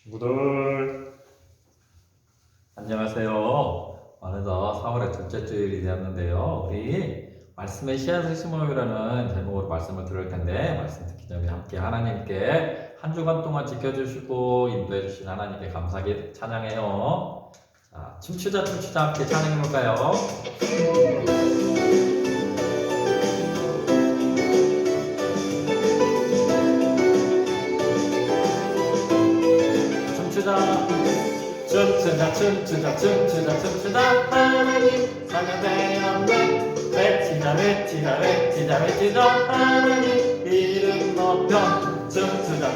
친구들 안녕하세요. 어느덧 4월의 둘째 주일이 되었는데요. 우리 말씀의 씨앗을 심어요라는 제목으로 말씀을 들을 텐데, 말씀 듣기 전에 함께 하나님께 한 주간 동안 지켜주시고 인도해 주신 하나님께 감사하게 찬양해요. 자, 춤추자 함께 찬양해 볼까요? 춤추자 하나님 사냥되었네. 외치자 하나님 이름 높여. 춤추자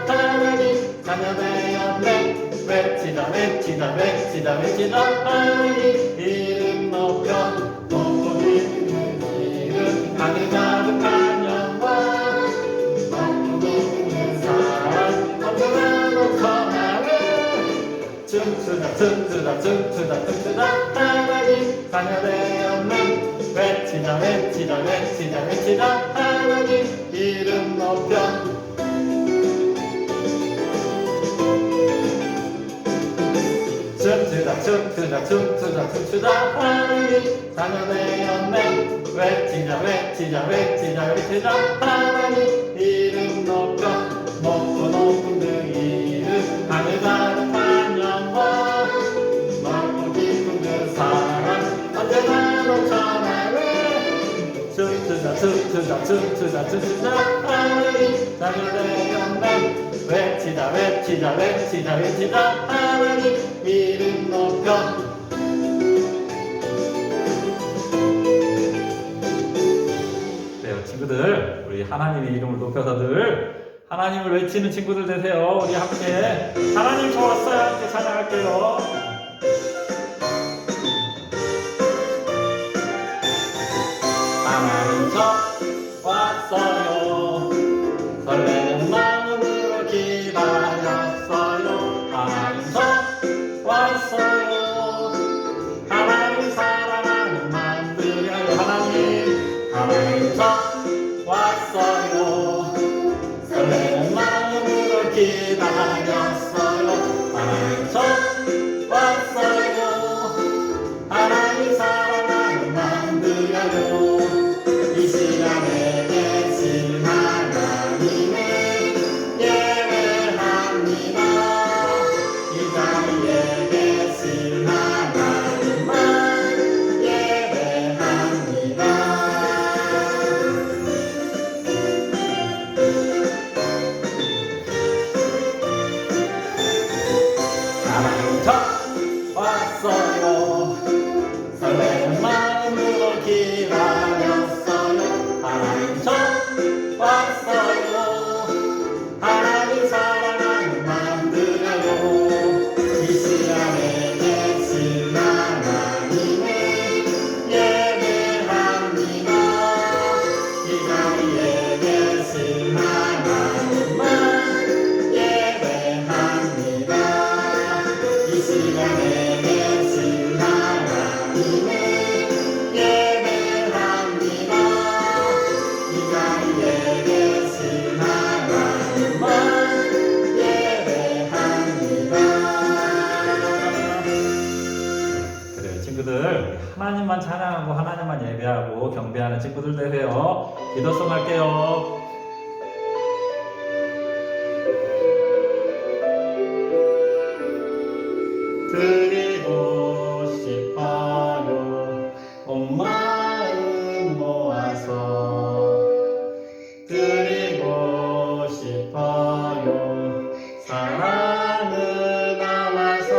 하나님 사냥되었네. 외치자 하나님 이름 높여. 높은 이름 하늘 가득한 영광, 높은 사랑 언제나 높아나네. 춤추자 하나님 사냥되었네. 외치자 하나님 이름 높여. 춤추자 하나님 사냥되었네. 외치자 하나님 이름 높여. 높은 그 이름 하늘 가득한 영광, 넓고 깊은 그 사랑 언제나 넘쳐나네. 춤추자 하나님 사냥되었네. 외치자 하나님 이름 높여. 그래요, 친구들, 우리 하나님의 이름을 높여서 늘 하나님을 외치는 친구들 되세요. 우리 함께 하나님 좋았어요 함께 찬양할게요. 하나님 저 왔어요. 설레는 마음으로 기다렸어요. 하나님 저 왔어요. 하나님 사랑하는 마음 드려요. 하나님 저 왔어요. 설레는 마음으로 기다렸어요. 하나님 저 왔어요. 하나님 사랑하는 마음 드려요. 이 시간에 계신 하나님을 예배합니다. 이 자리에 계신 하나님만 예배합니다. 하나님 저 왔어요. 설레는 마음으로 기다렸어요. 하나님 저 왔어요. 하나님 사랑하는 마음 드려요. 이 시간에 계신 하나님을 예배합니다. 이 자리에 계신 하나님만 예배합니다. 이 시간에 계신 하나님을 예배합니다. 이 자리에 계신 하나님만 예배합니다. 그래요, 친구들, 하나님만 찬양하고 하나님만 예배하고 경배하는 친구들 되세요. 기도송 할게요. 드리고 싶어요. 온 마음 모아서 드리고 싶어요. 사랑을 담아서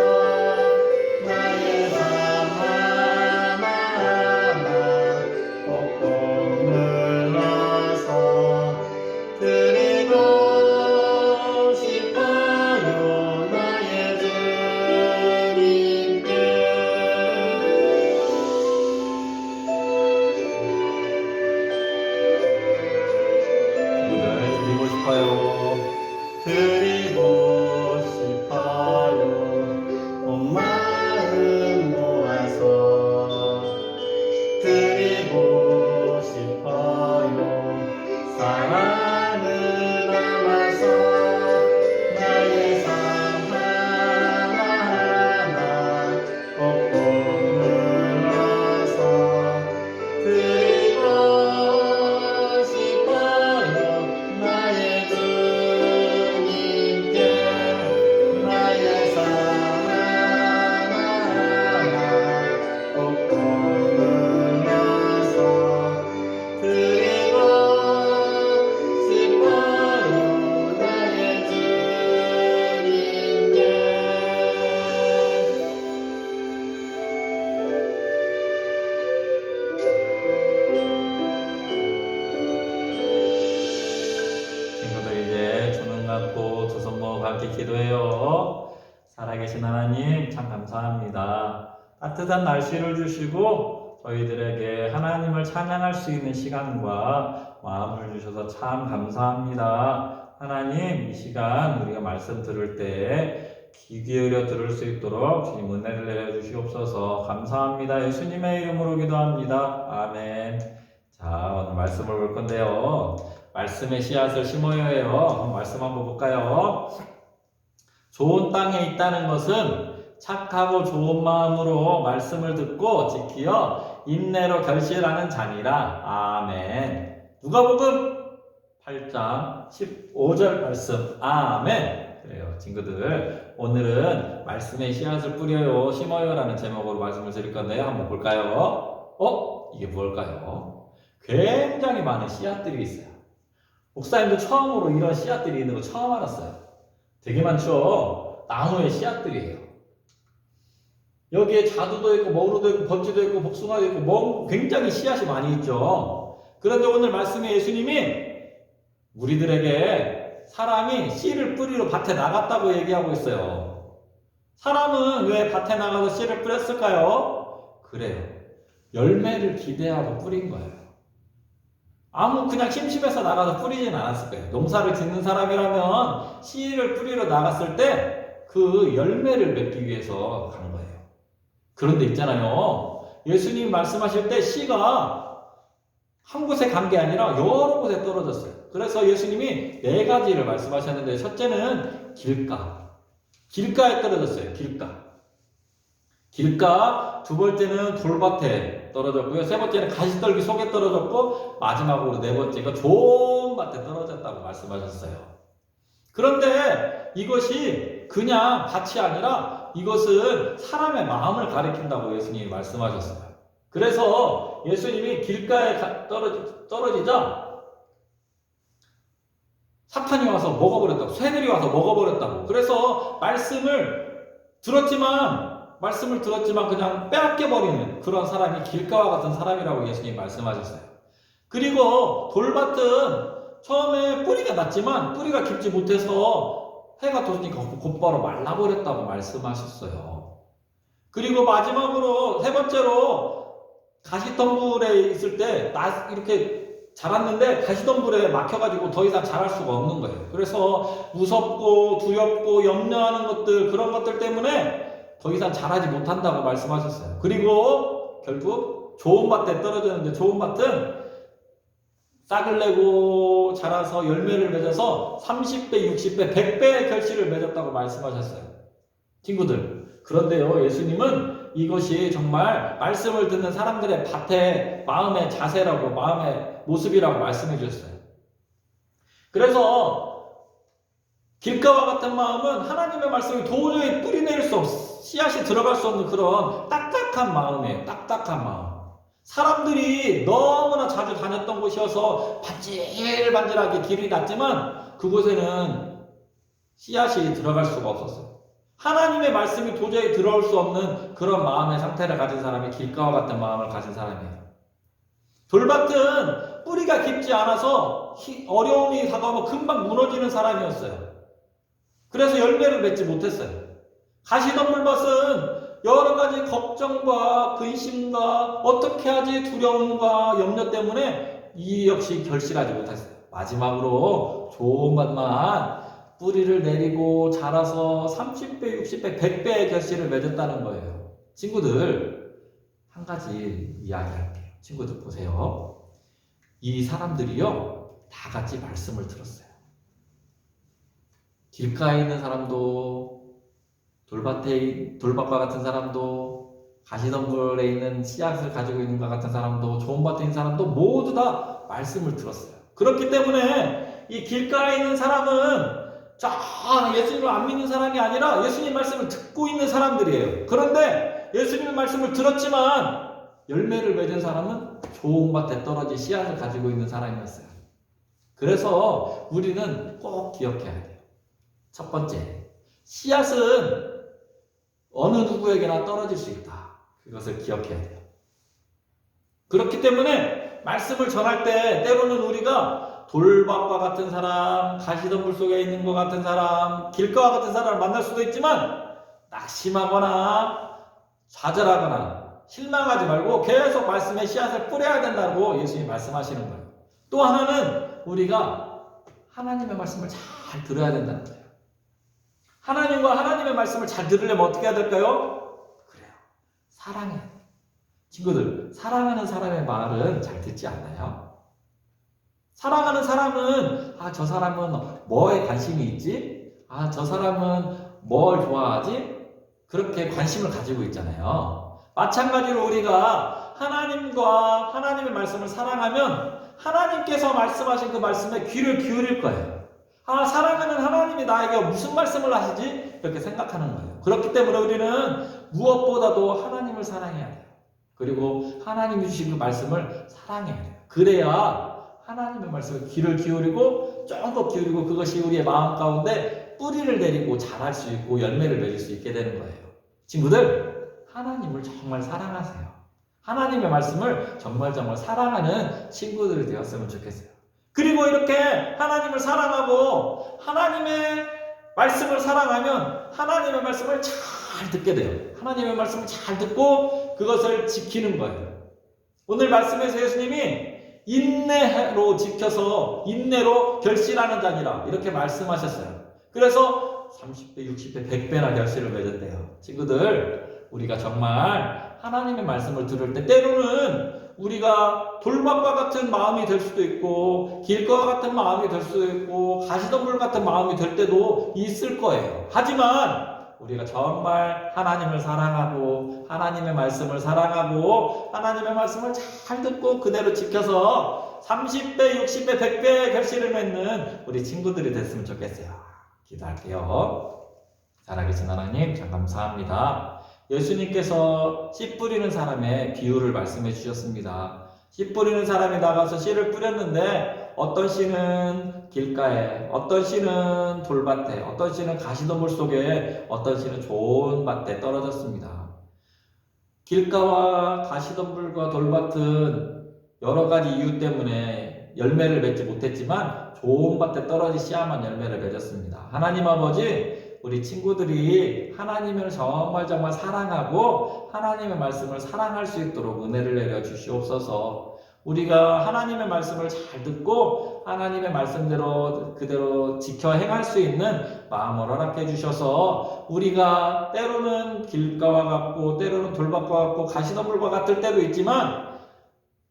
나의 삶 하나하나 꼭꼭 눌러서 드리고 싶어요. 나의 주님 잡고 두 손 모아 함께 기도해요. 살아계신 하나님 참 감사합니다. 따뜻한 날씨를 주시고 저희들에게 하나님을 찬양할 수 있는 시간과 마음을 주셔서 참 감사합니다. 하나님, 이 시간 우리가 말씀 들을 때 귀 기울여 들을 수 있도록 주님 은혜를 내려주시옵소서. 감사합니다. 예수님의 이름으로 기도합니다. 아멘. 자, 오늘 말씀을 볼 건데요. 말씀의 씨앗을 심어야 해요. 말씀 한번 볼까요? 좋은 땅에 있다는 것은 착하고 좋은 마음으로 말씀을 듣고 지키어 인내로 결실하는 자니라. 아멘. 누가복음 8장 15절 말씀. 아멘. 그래요, 친구들. 오늘은 말씀의 씨앗을 뿌려요, 심어요 라는 제목으로 말씀을 드릴 건데요. 한번 볼까요? 이게 뭘까요? 굉장히 많은 씨앗들이 있어요. 목사님도 처음으로 이런 씨앗들이 있는 거 처음 알았어요. 되게 많죠? 나무의 씨앗들이에요. 여기에 자두도 있고 머루도 있고 버찌도 있고 복숭아도 있고 굉장히 씨앗이 많이 있죠. 그런데 오늘 말씀에 예수님이 우리들에게 사람이 씨를 뿌리러 밭에 나갔다고 얘기하고 있어요. 사람은 왜 밭에 나가서 씨를 뿌렸을까요? 그래요. 열매를 기대하고 뿌린 거예요. 그냥 심심해서 나가서 뿌리진 않았을 거예요. 농사를 짓는 사람이라면 씨를 뿌리러 나갔을 때 그 열매를 맺기 위해서 간 거예요. 그런데 있잖아요. 예수님이 말씀하실 때 씨가 한 곳에 간 게 아니라 여러 곳에 떨어졌어요. 그래서 예수님이 4가지를 말씀하셨는데, 첫째는 길가에 떨어졌어요. 길가, 두 번째는 돌밭에 떨어졌고요. 세 번째는 가시떨기 속에 떨어졌고, 마지막으로 4번째가 좋은 밭에 떨어졌다고 말씀하셨어요. 그런데 이것이 그냥 밭이 아니라 이것은 사람의 마음을 가리킨다고 예수님이 말씀하셨어요. 그래서 예수님이 길가에 떨어지자 사탄이 와서 먹어버렸다고, 새들이 와서 먹어버렸다고. 그래서 말씀을 들었지만 그냥 빼앗겨버리는 그런 사람이 길가와 같은 사람이라고 예수님이 말씀하셨어요. 그리고 돌밭은 처음에 뿌리가 났지만 뿌리가 깊지 못해서 해가 돋으니까 곧바로 말라버렸다고 말씀하셨어요. 그리고 마지막으로 3번째로 가시덤불에 있을 때 이렇게 자랐는데 가시덤불에 막혀가지고 더 이상 자랄 수가 없는 거예요. 그래서 무섭고 두렵고 염려하는 것들, 그런 것들 때문에 더 이상 자라지 못한다고 말씀하셨어요. 그리고 결국 좋은 밭에 떨어졌는데, 좋은 밭은 싹을 내고 자라서 열매를 맺어서 30배, 60배, 100배의 결실을 맺었다고 말씀하셨어요. 친구들, 그런데요, 예수님은 이것이 정말 말씀을 듣는 사람들의 밭의 마음의 자세라고, 마음의 모습이라고 말씀해 주셨어요. 그래서 길가와 같은 마음은 하나님의 말씀이 도저히 뿌리내릴 수 없어, 씨앗이 들어갈 수 없는 그런 딱딱한 마음이에요. 딱딱한 마음. 사람들이 너무나 자주 다녔던 곳이어서 반질반질하게 길이 났지만 그곳에는 씨앗이 들어갈 수가 없었어요. 하나님의 말씀이 도저히 들어올 수 없는 그런 마음의 상태를 가진 사람이 길가와 같은 마음을 가진 사람이에요. 돌밭은 뿌리가 깊지 않아서 어려움이 다가오면 금방 무너지는 사람이었어요. 그래서 열매를 맺지 못했어요. 가시덤불밭은 여러 가지 걱정과 근심과 어떻게 하지 두려움과 염려 때문에 이 역시 결실하지 못했어요. 마지막으로 좋은 밭만 뿌리를 내리고 자라서 30배, 60배, 100배의 결실을 맺었다는 거예요. 친구들, 한 가지 이야기할게요. 친구들 보세요. 이 사람들이요, 다 같이 말씀을 들었어요. 길가에 있는 사람도, 돌밭과 같은 사람도, 가시덤불에 있는 씨앗을 가지고 있는 것 같은 사람도, 좋은 밭에 있는 사람도 모두 다 말씀을 들었어요. 그렇기 때문에 이 길가에 있는 사람은 예수님을 안 믿는 사람이 아니라 예수님 말씀을 듣고 있는 사람들이에요. 그런데 예수님의 말씀을 들었지만 열매를 맺은 사람은 좋은 밭에 떨어진 씨앗을 가지고 있는 사람이었어요. 그래서 우리는 꼭 기억해야 돼요. 첫 번째, 씨앗은 어느 누구에게나 떨어질 수 있다. 그것을 기억해야 돼요. 그렇기 때문에 말씀을 전할 때 때로는 우리가 돌밭과 같은 사람, 가시덤불 속에 있는 것 같은 사람, 길가와 같은 사람을 만날 수도 있지만 낙심하거나 좌절하거나 실망하지 말고 계속 말씀의 씨앗을 뿌려야 된다고 예수님이 말씀하시는 거예요. 또 하나는 우리가 하나님의 말씀을 잘 들어야 된다는 거예요. 하나님과 하나님의 말씀을 잘 들으려면 어떻게 해야 될까요? 그래요. 사랑해야 돼요. 친구들, 사랑하는 사람의 말은 잘 듣지 않나요? 사랑하는 사람은 저 사람은 뭐에 관심이 있지? 저 사람은 뭘 좋아하지? 그렇게 관심을 가지고 있잖아요. 마찬가지로 우리가 하나님과 하나님의 말씀을 사랑하면 하나님께서 말씀하신 그 말씀에 귀를 기울일 거예요. 사랑하는 하나님이 나에게 무슨 말씀을 하시지? 이렇게 생각하는 거예요. 그렇기 때문에 우리는 무엇보다도 하나님을 사랑해야 돼요. 그리고 하나님이 주신 그 말씀을 사랑해야 돼요. 그래야 하나님의 말씀에 귀를 기울이고 조금 더 기울이고 그것이 우리의 마음 가운데 뿌리를 내리고 자랄 수 있고 열매를 맺을 수 있게 되는 거예요. 친구들, 하나님을 정말 사랑하세요. 하나님의 말씀을 정말 사랑하는 친구들이 되었으면 좋겠어요. 그리고 이렇게 하나님을 사랑하고 하나님의 말씀을 사랑하면 하나님의 말씀을 잘 듣게 돼요. 하나님의 말씀을 잘 듣고 그것을 지키는 거예요. 오늘 말씀에서 예수님이 인내로 지켜서 인내로 결실하는 자니라 이렇게 말씀하셨어요. 그래서 30배, 60배, 100배나 결실을 맺었대요. 친구들, 우리가 정말 하나님의 말씀을 들을 때 때로는 우리가 돌밭과 같은 마음이 될 수도 있고 길과 같은 마음이 될 수도 있고 가시덤불 같은 마음이 될 때도 있을 거예요. 하지만 우리가 정말 하나님을 사랑하고 하나님의 말씀을 사랑하고 하나님의 말씀을 잘 듣고 그대로 지켜서 30배, 60배, 100배의 결실을 맺는 우리 친구들이 됐으면 좋겠어요. 기도할게요. 살아계신 하나님 참 감사합니다. 예수님께서 씨 뿌리는 사람의 비유를 말씀해 주셨습니다. 씨 뿌리는 사람이 나가서 씨를 뿌렸는데 어떤 씨는 길가에, 어떤 씨는 돌밭에, 어떤 씨는 가시덤불 속에, 어떤 씨는 좋은 밭에 떨어졌습니다. 길가와 가시덤불과 돌밭은 여러 가지 이유 때문에 열매를 맺지 못했지만 좋은 밭에 떨어진 씨앗만 열매를 맺었습니다. 하나님 아버지, 우리 친구들이 하나님을 정말 사랑하고 하나님의 말씀을 사랑할 수 있도록 은혜를 내려 주시옵소서. 우리가 하나님의 말씀을 잘 듣고 하나님의 말씀대로 그대로 지켜 행할 수 있는 마음을 허락해 주셔서 우리가 때로는 길가와 같고 때로는 돌밭과 같고 가시덤불과 같을 때도 있지만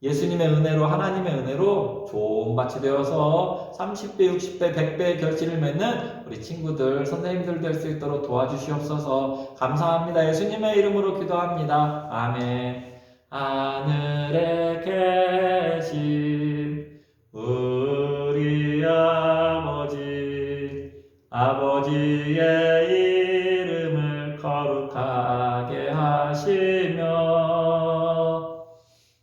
예수님의 은혜로 하나님의 은혜로 좋은 밭이 되어서 30배, 60배, 100배의 결실을 맺는 우리 친구들, 선생님들 될 수 있도록 도와주시옵소서. 감사합니다. 예수님의 이름으로 기도합니다. 아멘. 하늘에 계신 우리 아버지의 이름을 거룩하게 하시며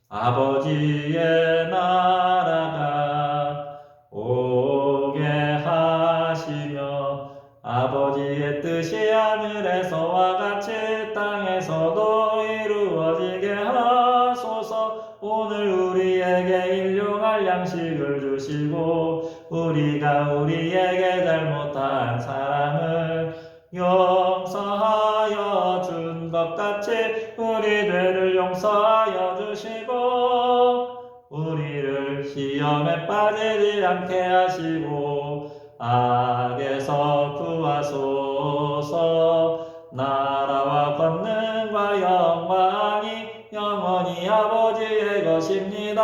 아버지의 나라가 오게 하시며 아버지의 뜻이 하늘에서와 같이 땅에서도 이루어지게 하소서. 오늘 우리에게 일용할 양식을 주시고 우리가 우리에게 잘못한 사람을 용서하여 준 것 같이 우리 죄를 용서하여 주시고 우리를 시험에 빠지지 않게 하시고 악에서 구하소서. 나라와 권능과 영광이 영원히 아버지의 것입니다.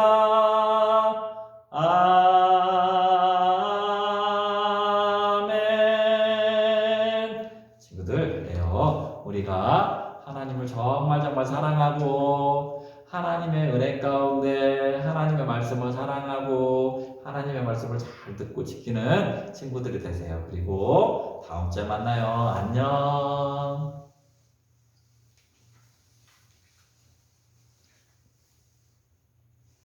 아멘. 친구들, 그래요. 우리가 하나님을 정말 사랑하고 하나님의 은혜 가운데 하나님의 말씀을 사랑하고 하나님의 말씀을 잘 듣고 지키는 친구들이 되세요. 그리고 다음 주에 만나요. 안녕.